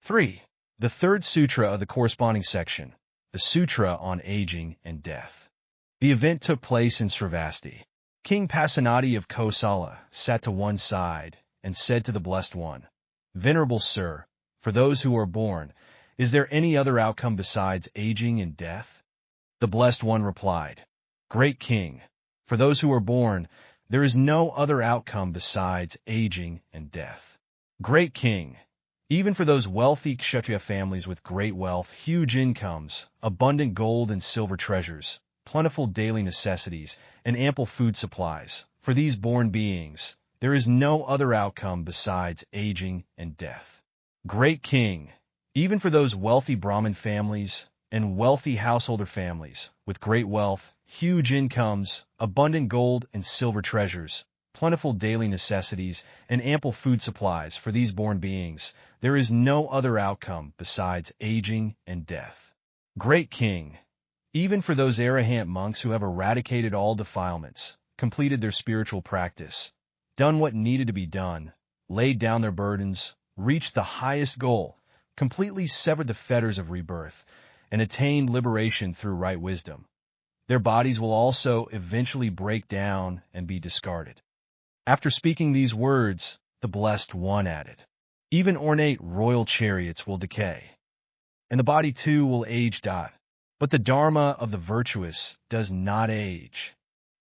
3. The third sutra of the corresponding section, the Sutra on Aging and Death. The event took place in Sravasti. King Pasenadi of Kosala sat to one side and said to the Blessed One, "Venerable Sir, for those who are born, is there any other outcome besides aging and death?" The Blessed One replied, "Great King, for those who are born, there is no other outcome besides aging and death. Great King, even for those wealthy Kshatriya families with great wealth, huge incomes, abundant gold and silver treasures, plentiful daily necessities, and ample food supplies, for these born beings, there is no other outcome besides aging and death. Great King, even for those wealthy Brahmin families and wealthy householder families with great wealth, huge incomes, abundant gold and silver treasures, plentiful daily necessities, and ample food supplies, for these born beings, there is no other outcome besides aging and death. Great King, even for those arahant monks who have eradicated all defilements, completed their spiritual practice, done what needed to be done, laid down their burdens, reached the highest goal, completely severed the fetters of rebirth, and attained liberation through right wisdom, their bodies will also eventually break down and be discarded." After speaking these words, the Blessed One added, "Even ornate royal chariots will decay, and the body too will age. But the Dharma of the virtuous does not age.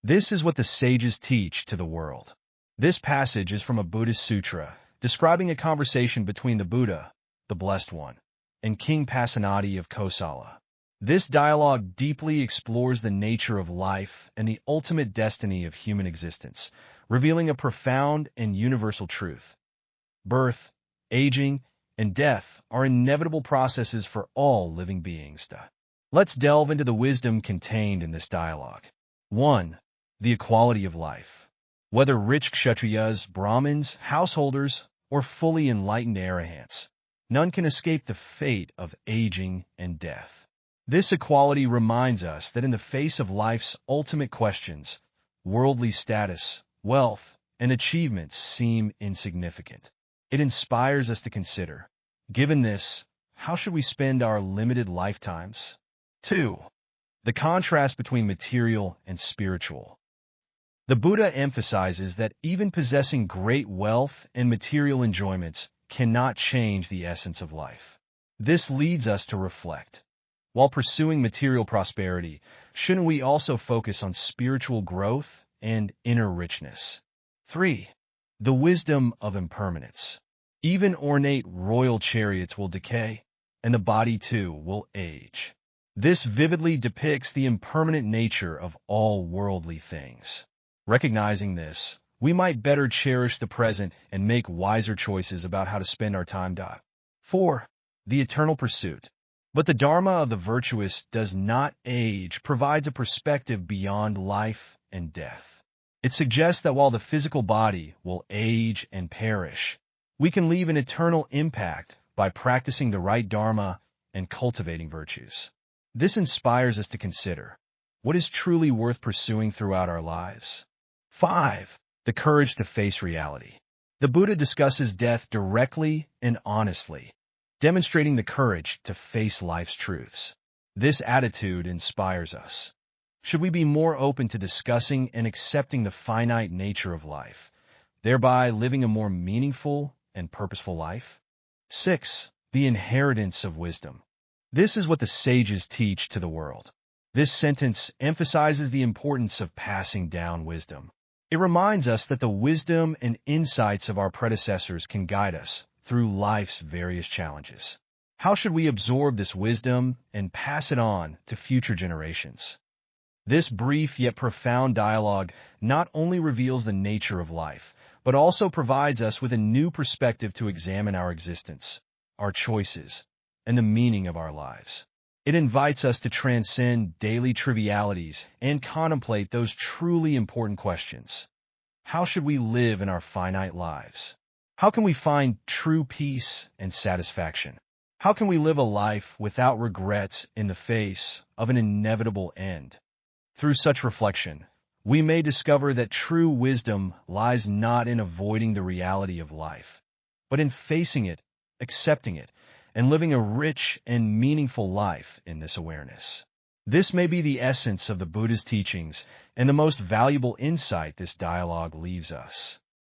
This is what the sages teach to the world." This passage is from a Buddhist sutra describing a conversation between the Buddha, the Blessed One, and King Pasenadi of Kosala. This dialogue deeply explores the nature of life and the ultimate destiny of human existence, revealing a profound and universal truth. Birth, aging, and death are inevitable processes for all living beings. Let's delve into the wisdom contained in this dialogue. 1. The equality of life. Whether rich Kshatriyas, Brahmins, householders, or fully enlightened arahants, none can escape the fate of aging and death. This equality reminds us that in the face of life's ultimate questions, worldly status, wealth, and achievements seem insignificant. It inspires us to consider, given this, how should we spend our limited lifetimes? 2. The contrast between material and spiritual. The Buddha emphasizes that even possessing great wealth and material enjoyments cannot change the essence of life. This leads us to reflect. While pursuing material prosperity, shouldn't we also focus on spiritual growth and inner richness? 3. The wisdom of impermanence. Even ornate royal chariots will decay, and the body too will age. This vividly depicts the impermanent nature of all worldly things. Recognizing this, we might better cherish the present and make wiser choices about how to spend our time. 4. The eternal pursuit. But the Dharma of the virtuous does not age provides a perspective beyond life and death. It suggests that while the physical body will age and perish, we can leave an eternal impact by practicing the right Dharma and cultivating virtues. This inspires us to consider, what is truly worth pursuing throughout our lives? 5. The courage to face reality. The Buddha discusses death directly and honestly, demonstrating the courage to face life's truths. This attitude inspires us. Should we be more open to discussing and accepting the finite nature of life, thereby living a more meaningful and purposeful life? 6. The inheritance of wisdom. This is what the sages teach to the world. This sentence emphasizes the importance of passing down wisdom. It reminds us that the wisdom and insights of our predecessors can guide us through life's various challenges. How should we absorb this wisdom and pass it on to future generations? This brief yet profound dialogue not only reveals the nature of life, but also provides us with a new perspective to examine our existence, our choices, and the meaning of our lives. It invites us to transcend daily trivialities and contemplate those truly important questions. How should we live in our finite lives? How can we find true peace and satisfaction? How can we live a life without regrets in the face of an inevitable end? Through such reflection, we may discover that true wisdom lies not in avoiding the reality of life, but in facing it, accepting it, and living a rich and meaningful life in this awareness. This may be the essence of the Buddha's teachings and the most valuable insight this dialogue leaves us.